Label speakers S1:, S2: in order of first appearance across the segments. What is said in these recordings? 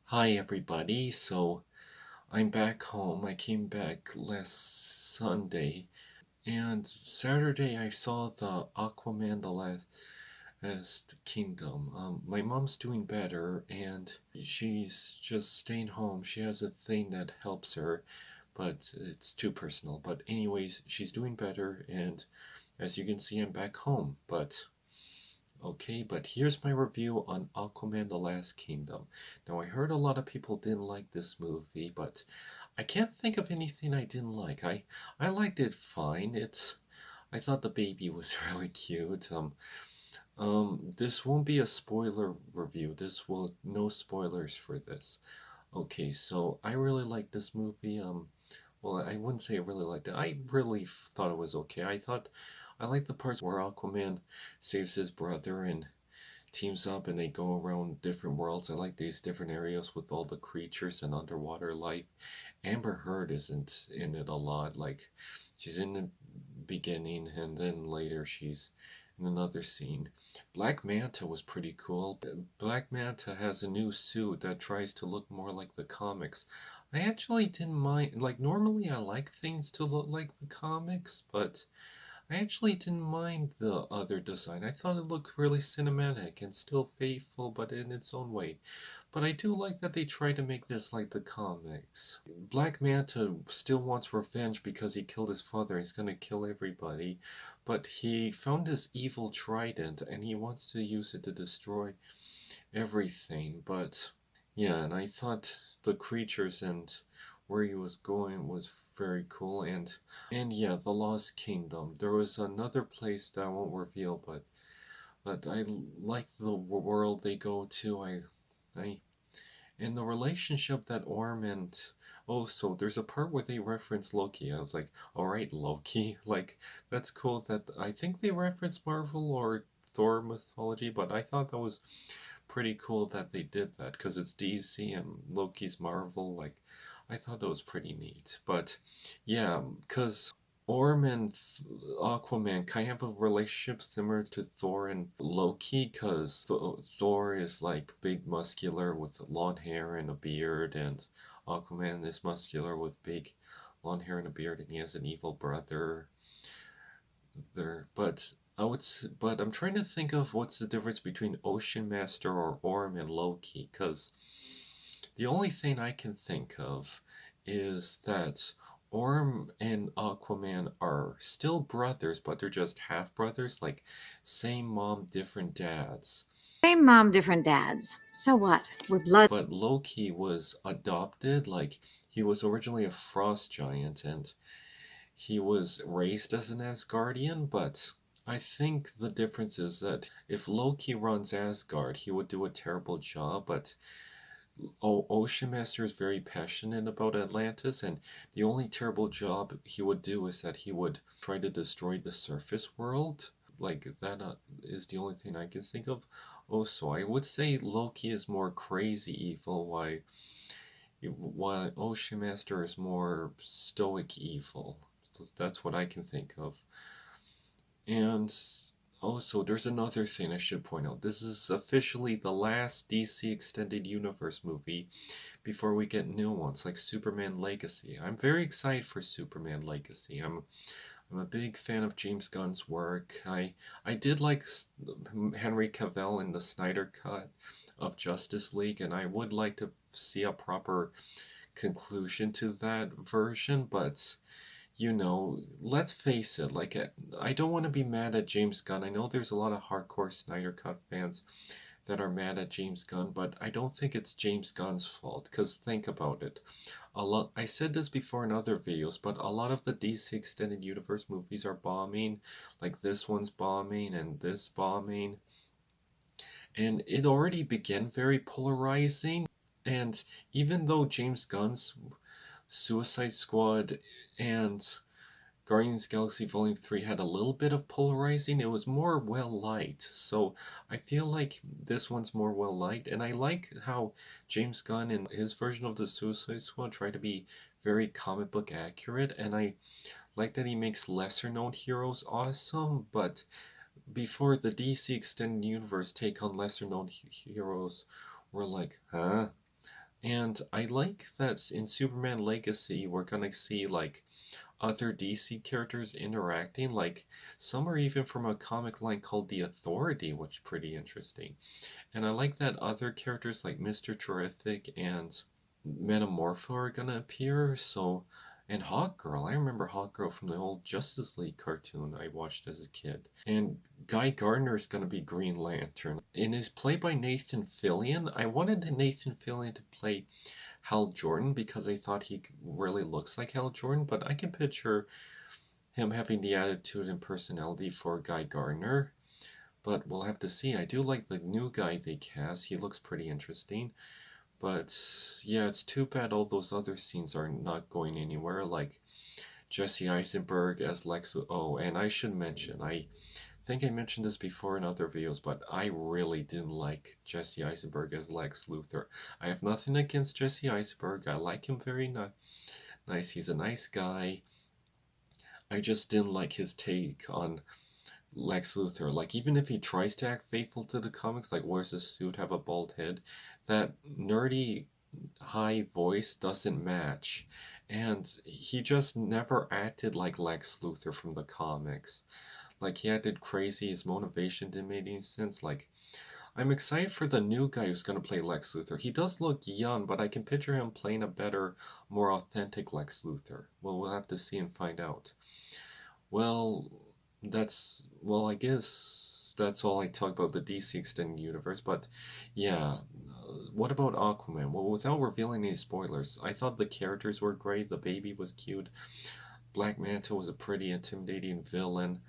S1: Hi everybody, so I'm back home. I came back last Sunday, and Saturday I saw the Aquaman the Last Kingdom. My mom's doing better, and she's just staying home. She has a thing that helps her, but it's too personal. But anyways, she's doing better, and as you can see, I'm back home. But here's my review on Aquaman the Last Kingdom. Now, I heard a lot of people didn't like this movie, but I can't think of anything I didn't like. I liked it fine. I thought the baby was really cute. This won't be a spoiler review. No spoilers for this. Okay, so I really liked this movie. Well, I wouldn't say I really liked it. I really thought it was okay. I liked the parts where Aquaman saves his brother and teams up and they go around different worlds. I like these different areas with all the creatures and underwater life. Amber Heard isn't in it a lot. Like, she's in the beginning and then later she's in another scene. Black Manta was pretty cool. Black Manta has a new suit that tries to look more like the comics. I actually didn't mind. Like, normally I like things to look like the comics, but I actually didn't mind the other design. I thought it looked really cinematic and still faithful, but in its own way. But I do like that they try to make this like the comics. Black Manta still wants revenge because he killed his father. He's gonna kill everybody. But he found this evil trident and he wants to use it to destroy everything. But yeah, and I thought the creatures and where he was going was very cool. And yeah, the Lost Kingdom. There was another place that I won't reveal, but I like the world they go to. I and the relationship that Orm and oh, so there's a part where they reference Loki. I was like, all right, Loki, like that's cool. That I think they reference Marvel or Thor mythology, but I thought that was pretty cool that they did that because it's DC and Loki's Marvel. Like, I thought that was pretty neat. But yeah, because Orm and Aquaman kind of have a relationship similar to Thor and Loki, because Thor is like big, muscular with long hair and a beard, and Aquaman is muscular with big, long hair and a beard, and he has an evil brother there. But I'm trying to think of what's the difference between Ocean Master or Orm and Loki, because the only thing I can think of is that Orm and Aquaman are still brothers, but they're just half brothers, like same mom, different dads.
S2: Same mom, different dads. So what? We're blood.
S1: But Loki was adopted, like he was originally a frost giant and he was raised as an Asgardian, but I think the difference is that if Loki runs Asgard, he would do a terrible job, but Ocean Master is very passionate about Atlantis, and the only terrible job he would do is that he would try to destroy the surface world. Like, that is the only thing I can think of. Oh, so I would say Loki is more crazy evil, while Ocean Master is more stoic evil. So that's what I can think of. And also, there's another thing I should point out. This is officially the last DC Extended Universe movie before we get new ones like Superman Legacy. I'm very excited for Superman Legacy. I'm a big fan of James Gunn's work. I did like Henry Cavill in the Snyder Cut of Justice League, and I would like to see a proper conclusion to that version, but let's face it, like, I don't want to be mad at James Gunn. I know there's a lot of hardcore Snyder Cut fans that are mad at James Gunn, but I don't think it's James Gunn's fault, because think about it. I said this before in other videos, but a lot of the DC Extended Universe movies are bombing, like this one's bombing and this bombing, and it already began very polarizing, and even though James Gunn's Suicide Squad and Guardians of the Galaxy Volume 3 had a little bit of polarizing. It was more well-liked. So I feel like this one's more well-liked. And I like how James Gunn in his version of the Suicide Squad tried to be very comic book accurate. And I like that he makes lesser-known heroes awesome. But before the DC Extended Universe take on lesser known heroes, we're like, huh? And I like that in Superman Legacy, we're gonna see like other DC characters interacting. Like some are even from a comic line called The Authority, which is pretty interesting. And I like that other characters like Mr. Terrific and Metamorpho are gonna appear. So, and Hawkgirl. I remember Hawkgirl from the old Justice League cartoon I watched as a kid. And Guy Gardner is gonna be Green Lantern. And is played by Nathan Fillion. I wanted Nathan Fillion to play Hal Jordan because I thought he really looks like Hal Jordan, but I can picture him having the attitude and personality for Guy Gardner. But we'll have to see. I do like the new guy they cast. He looks pretty interesting. But yeah, it's too bad all those other scenes are not going anywhere. Like Jesse Eisenberg as Lex. Oh, and I should mention, I think I mentioned this before in other videos, but I really didn't like Jesse Eisenberg as Lex Luthor. I have nothing against Jesse Eisenberg. I like him very nice. He's a nice guy. I just didn't like his take on Lex Luthor. Like, even if he tries to act faithful to the comics, like wears a suit, have a bald head, that nerdy high voice doesn't match. And he just never acted like Lex Luthor from the comics. Like, he acted crazy, his motivation didn't make any sense. Like, I'm excited for the new guy who's going to play Lex Luthor. He does look young, but I can picture him playing a better, more authentic Lex Luthor. Well, we'll have to see and find out. Well, I guess that's all I talk about the DC Extended Universe. But yeah, what about Aquaman? Well, without revealing any spoilers, I thought the characters were great. The baby was cute. Black Manta was a pretty intimidating villain.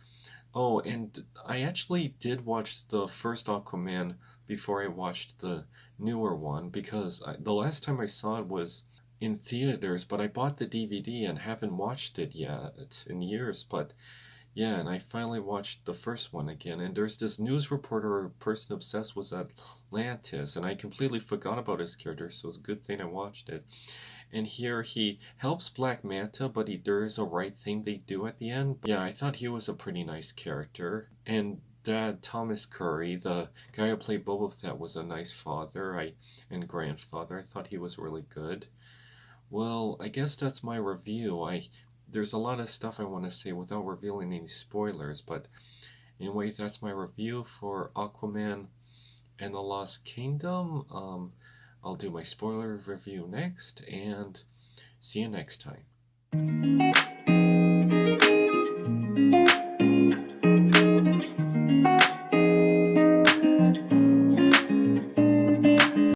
S1: Oh, and I actually did watch the first Aquaman before I watched the newer one because the last time I saw it was in theaters, but I bought the DVD and haven't watched it yet in years. But yeah, and I finally watched the first one again, and there's this news reporter or person obsessed with Atlantis, and I completely forgot about his character, so it's a good thing I watched it. And here he helps Black Manta, but there is a right thing they do at the end. Yeah, I thought he was a pretty nice character. And Dad Thomas Curry, the guy who played Boba Fett, was a nice father and grandfather. I thought he was really good. Well, I guess that's my review. There's a lot of stuff I want to say without revealing any spoilers, but anyway, that's my review for Aquaman and the Lost Kingdom. I'll do my spoiler review next, and see you next time.